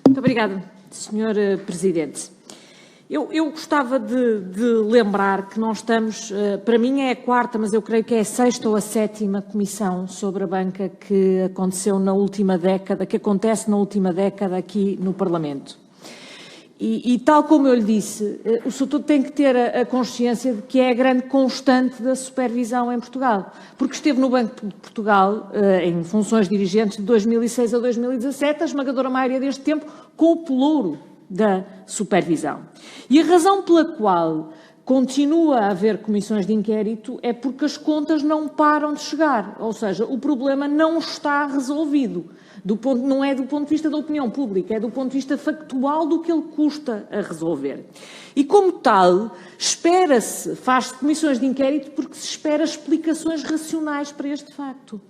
Muito obrigada, Sr. Presidente. Eu gostava de lembrar que nós estamos, para mim é a quarta, mas eu creio que é a sexta ou a sétima comissão sobre a banca que aconteceu na última década, que acontece na última década aqui no Parlamento. E tal como eu lhe disse, o Sr. tem que ter a consciência de que é a grande constante da supervisão em Portugal, porque esteve no Banco de Portugal em funções dirigentes de 2006 a 2017, a esmagadora maioria deste tempo, com o pelouro da supervisão. E a razão pela qual continua a haver comissões de inquérito é porque as contas não param de chegar, ou seja, o problema não está resolvido. Não é do ponto de vista da opinião pública, é do ponto de vista factual do que ele custa a resolver. E como tal, faz-se comissões de inquérito porque se espera explicações racionais para este facto.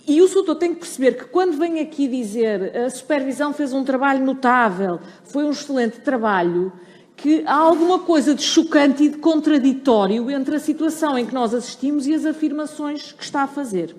E o Sr. tem que perceber que quando vem aqui dizer a supervisão fez um trabalho notável, foi um excelente trabalho, que há alguma coisa de chocante e de contraditório entre a situação em que nós assistimos e as afirmações que está a fazer.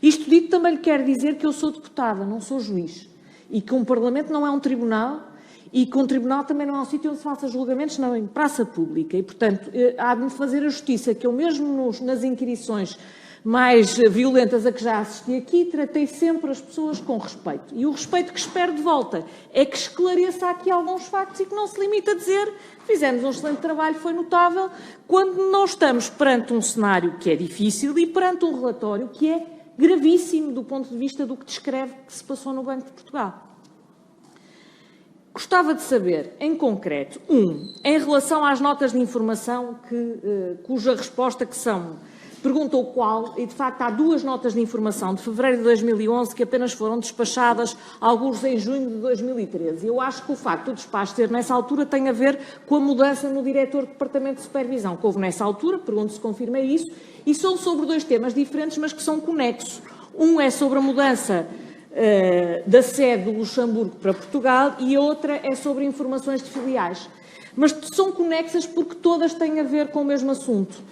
Isto dito também lhe quero dizer que eu sou deputada, não sou juiz, e que um Parlamento não é um tribunal, e que um tribunal também não é um sítio onde se faça julgamentos, não em praça pública. E, portanto, há de me fazer a justiça que eu mesmo nas inquirições mais violentas a que já assisti aqui, tratei sempre as pessoas com respeito. E o respeito que espero de volta é que esclareça aqui alguns factos e que não se limite a dizer fizemos um excelente trabalho, foi notável, quando nós estamos perante um cenário que é difícil e perante um relatório que é gravíssimo do ponto de vista do que descreve que se passou no Banco de Portugal. Gostava de saber, em concreto, em relação às notas de informação cuja resposta que são perguntou qual, e de facto há duas notas de informação de fevereiro de 2011 que apenas foram despachadas, alguns em junho de 2013. Eu acho que o facto do despacho ser nessa altura tem a ver com a mudança no diretor do Departamento de Supervisão, que houve nessa altura, pergunto se confirma isso, e são sobre dois temas diferentes, mas que são conexos. Um é sobre a mudança da sede do Luxemburgo para Portugal e a outra é sobre informações de filiais. Mas são conexas porque todas têm a ver com o mesmo assunto,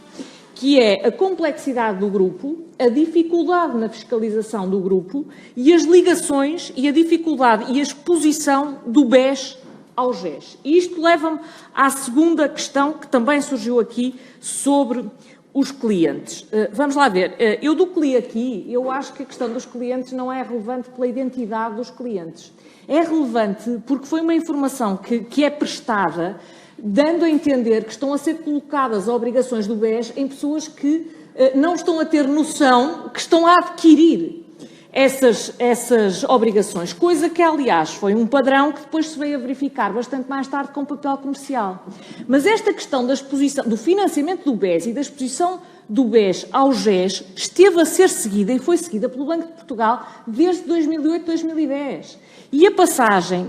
que é a complexidade do grupo, a dificuldade na fiscalização do grupo e as ligações e a dificuldade e a exposição do BES ao GES. E isto leva-me à segunda questão que também surgiu aqui sobre os clientes. Vamos lá ver, eu do que li aqui, eu acho que a questão dos clientes não é relevante pela identidade dos clientes. É relevante porque foi uma informação que é prestada dando a entender que estão a ser colocadas obrigações do BES em pessoas que não estão a ter noção que estão a adquirir essas obrigações, coisa que, aliás, foi um padrão que depois se veio a verificar bastante mais tarde com papel comercial. Mas esta questão da exposição, do financiamento do BES e da exposição do BES ao GES esteve a ser seguida e foi seguida pelo Banco de Portugal desde 2008, 2010. E a passagem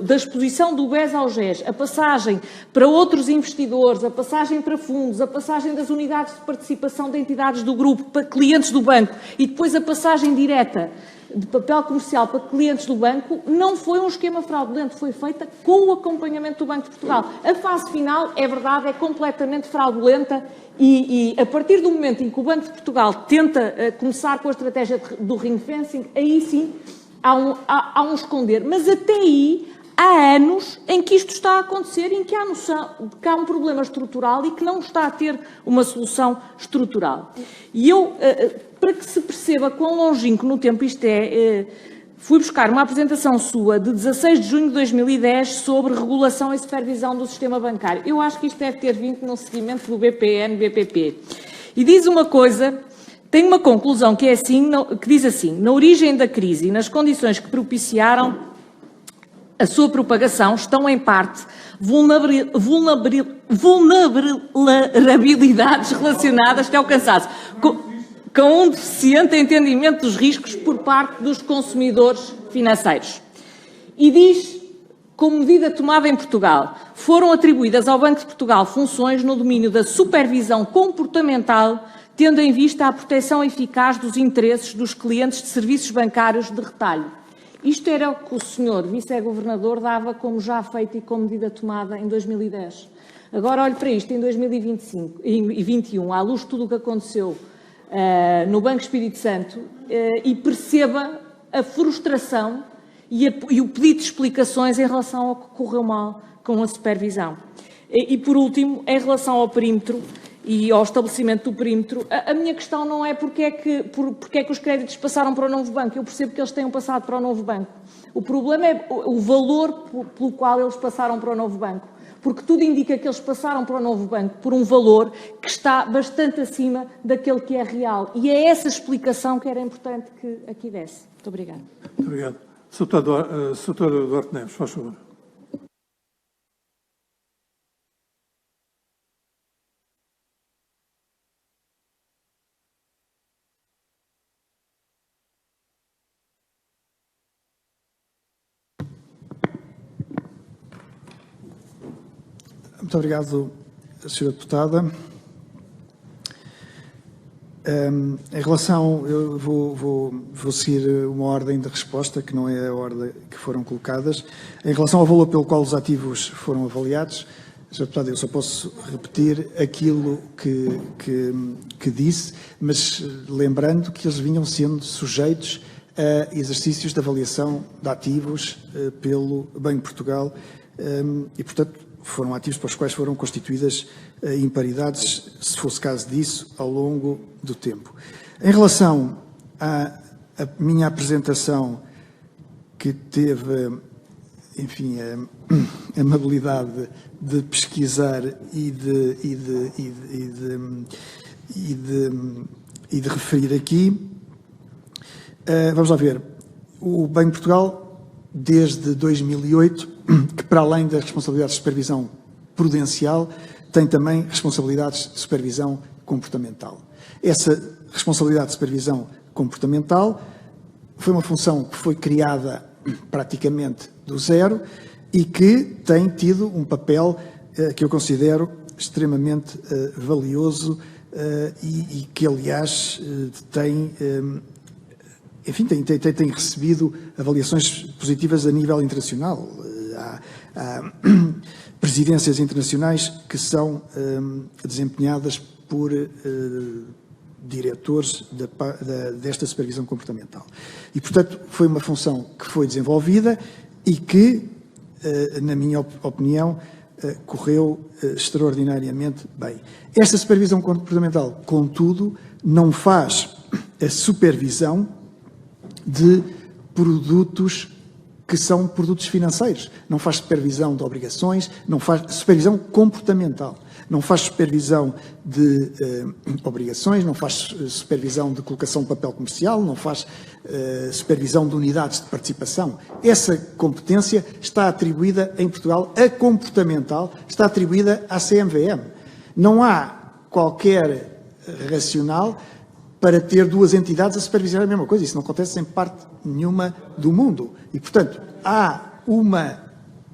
da exposição do BES ao GES, a passagem para outros investidores, a passagem para fundos, a passagem das unidades de participação de entidades do grupo para clientes do banco e depois a passagem direta de papel comercial para clientes do banco, não foi um esquema fraudulento, foi feita com o acompanhamento do Banco de Portugal. A fase final, é verdade, é completamente fraudulenta e a partir do momento em que o Banco de Portugal tenta começar com a estratégia do ring fencing, aí sim há um esconder. Mas até aí há anos em que isto está a acontecer, em que há noção de que há um problema estrutural e que não está a ter uma solução estrutural. E eu, para que se perceba quão longínquo no tempo isto é, fui buscar uma apresentação sua de 16 de junho de 2010 sobre regulação e supervisão do sistema bancário. Eu acho que isto deve ter vindo no seguimento do BPN-BPP. E diz uma coisa, tem uma conclusão que diz assim: na origem da crise e nas condições que propiciaram a sua propagação estão, em parte, vulnerabilidades relacionadas, que é o cansaço, com um deficiente entendimento dos riscos por parte dos consumidores financeiros. E diz, como medida tomada em Portugal, foram atribuídas ao Banco de Portugal funções no domínio da supervisão comportamental, tendo em vista a proteção eficaz dos interesses dos clientes de serviços bancários de retalho. Isto era o que o Sr. Vice-Governador dava como já feito e como medida tomada em 2010. Agora olhe para isto em 2021, à luz de tudo o que aconteceu no Banco Espírito Santo, e perceba a frustração e o pedido de explicações em relação ao que correu mal com a supervisão. E por último, em relação ao perímetro e ao estabelecimento do perímetro, a minha questão não é porque é que os créditos passaram para o novo banco. Eu percebo que eles tenham passado para o novo banco. O problema é o valor pelo qual eles passaram para o novo banco. Porque tudo indica que eles passaram para o novo banco por um valor que está bastante acima daquele que é real. E é essa explicação que era importante que aqui desse. Muito obrigada. Muito obrigado. Sr. Duarte Neves, faz favor. Muito obrigado, Sra. Deputada. Em relação, eu vou seguir uma ordem de resposta, que não é a ordem que foram colocadas. Em relação ao valor pelo qual os ativos foram avaliados, Sra. Deputada, eu só posso repetir aquilo que disse, mas lembrando que eles vinham sendo sujeitos a exercícios de avaliação de ativos pelo Banco de Portugal e, portanto, foram ativos para os quais foram constituídas imparidades, se fosse caso disso, ao longo do tempo. Em relação à minha apresentação, que teve, enfim, a amabilidade de pesquisar e de referir aqui, vamos lá ver, o Banco de Portugal, desde 2008, que para além das responsabilidades de supervisão prudencial, tem também responsabilidades de supervisão comportamental. Essa responsabilidade de supervisão comportamental foi uma função que foi criada praticamente do zero e que tem tido um papel que eu considero extremamente valioso e que, aliás, tem recebido avaliações positivas a nível internacional. Há presidências internacionais que são desempenhadas por diretores desta supervisão comportamental. E, portanto, foi uma função que foi desenvolvida e que, na minha opinião, correu extraordinariamente bem. Esta supervisão comportamental, contudo, não faz a supervisão de produtos que são produtos financeiros. Não faz supervisão de obrigações, não faz supervisão comportamental. Não faz supervisão de obrigações, não faz supervisão de colocação de papel comercial, não faz supervisão de unidades de participação. Essa competência está atribuída em Portugal, a comportamental, está atribuída à CMVM. Não há qualquer racional para ter duas entidades a supervisionar a mesma coisa. Isso não acontece em parte nenhuma do mundo. E, portanto, há uma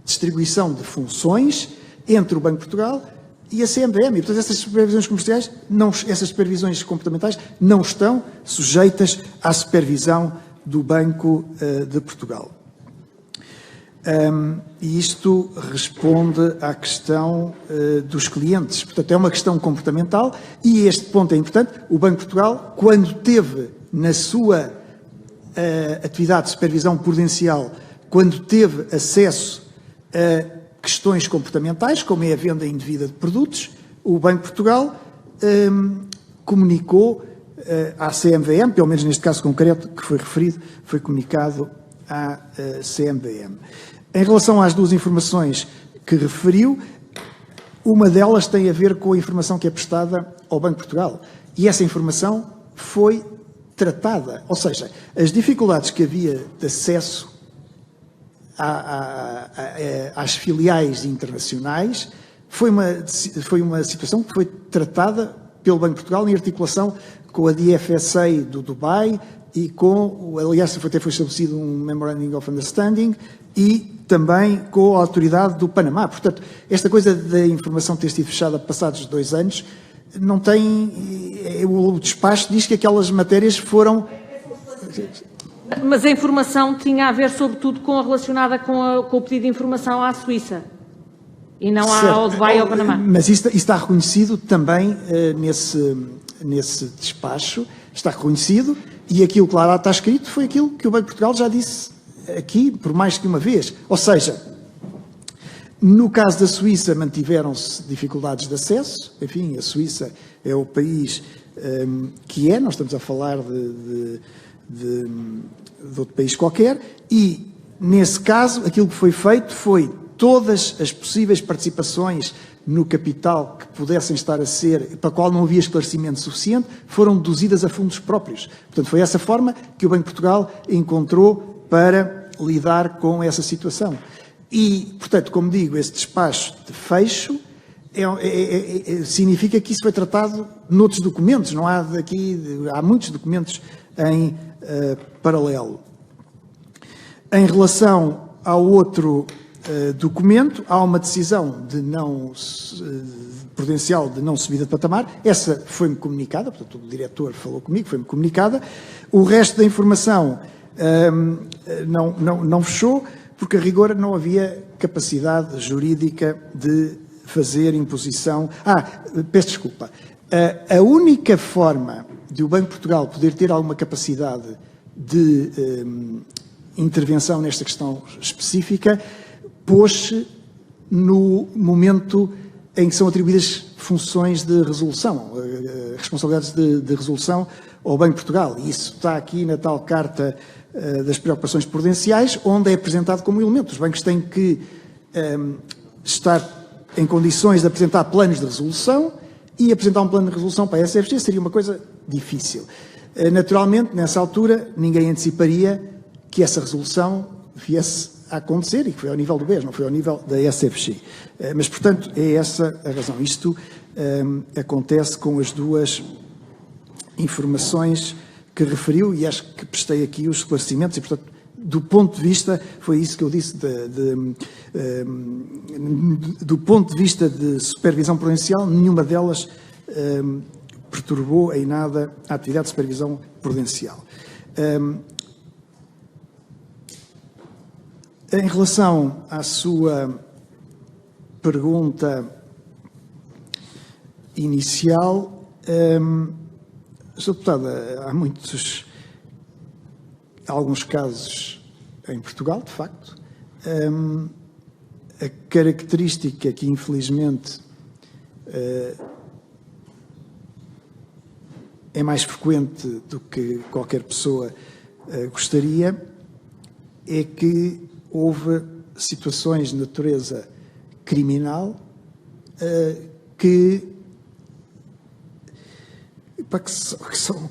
distribuição de funções entre o Banco de Portugal e a CMVM. E, portanto, essas supervisões comerciais, essas supervisões comportamentais não estão sujeitas à supervisão do Banco de Portugal. E isto responde à questão dos clientes. Portanto, é uma questão comportamental e este ponto é importante. O Banco de Portugal, quando teve na sua atividade de supervisão prudencial, quando teve acesso a questões comportamentais, como é a venda indevida de produtos, o Banco de Portugal comunicou à CMVM, pelo menos neste caso concreto que foi referido, foi comunicado à CMVM. Em relação às duas informações que referiu, uma delas tem a ver com a informação que é prestada ao Banco de Portugal. E essa informação foi tratada. Ou seja, as dificuldades que havia de acesso às filiais internacionais foi uma situação que foi tratada pelo Banco de Portugal em articulação com a DFSA do Dubai e aliás, até foi estabelecido um Memorandum of Understanding e também com a autoridade do Panamá. Portanto, esta coisa da informação ter sido fechada passados 2 anos, não tem... O despacho diz que aquelas matérias foram... Mas a informação tinha a ver, sobretudo, relacionada com o pedido de informação à Suíça e não ao Dubai ou ao Panamá. Mas isso está reconhecido também nesse despacho, está reconhecido, e aquilo que lá está escrito foi aquilo que o Banco de Portugal já disse aqui por mais que uma vez. Ou seja, no caso da Suíça mantiveram-se dificuldades de acesso, enfim, a Suíça é o país que é, nós estamos a falar de outro país qualquer, e nesse caso aquilo que foi feito foi todas as possíveis participações no capital que pudessem estar a ser, para a qual não havia esclarecimento suficiente, foram deduzidas a fundos próprios. Portanto, foi essa forma que o Banco de Portugal encontrou para lidar com essa situação. E, portanto, como digo, esse despacho de fecho significa que isso foi tratado noutros documentos, não há daqui, há muitos documentos em paralelo. Em relação ao outro documento, há uma decisão prudencial de não subida de patamar, essa foi-me comunicada, portanto o diretor falou comigo, foi-me comunicada, o resto da informação não fechou, porque a rigor não havia capacidade jurídica de fazer imposição. Peço desculpa. A única forma de o Banco de Portugal poder ter alguma capacidade de intervenção nesta questão específica pôs-se no momento em que são atribuídas funções de resolução, responsabilidades de resolução ao Banco de Portugal. E isso está aqui na tal carta das preocupações prudenciais, onde é apresentado como elemento. Os bancos têm que estar em condições de apresentar planos de resolução, e apresentar um plano de resolução para a SFG seria uma coisa difícil. Naturalmente, nessa altura, ninguém anteciparia que essa resolução viesse a acontecer, e que foi ao nível do BES, não foi ao nível da SFG. Mas, portanto, é essa a razão. Isto acontece com as duas informações que referiu, e acho que prestei aqui os esclarecimentos, e, portanto, do ponto de vista, foi isso que eu disse, do ponto de vista de supervisão prudencial, nenhuma delas perturbou em nada a atividade de supervisão prudencial. Em relação à sua pergunta inicial, Sr. Deputado, há alguns casos em Portugal, de facto. A característica que, infelizmente, é mais frequente do que qualquer pessoa gostaria, é que houve situações de natureza criminal que são,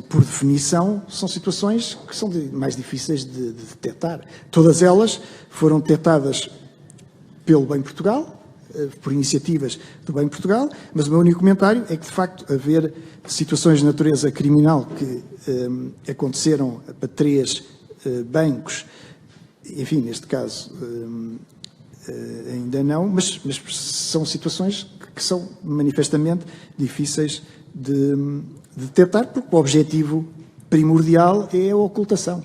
por definição, são situações que são mais difíceis de detectar. Todas elas foram detectadas pelo Banco de Portugal, por iniciativas do Banco de Portugal, mas o meu único comentário é que, de facto, haver situações de natureza criminal que aconteceram para 3 bancos, enfim, neste caso ainda não, mas são situações que são manifestamente difíceis de detectar, porque o objetivo primordial é a ocultação.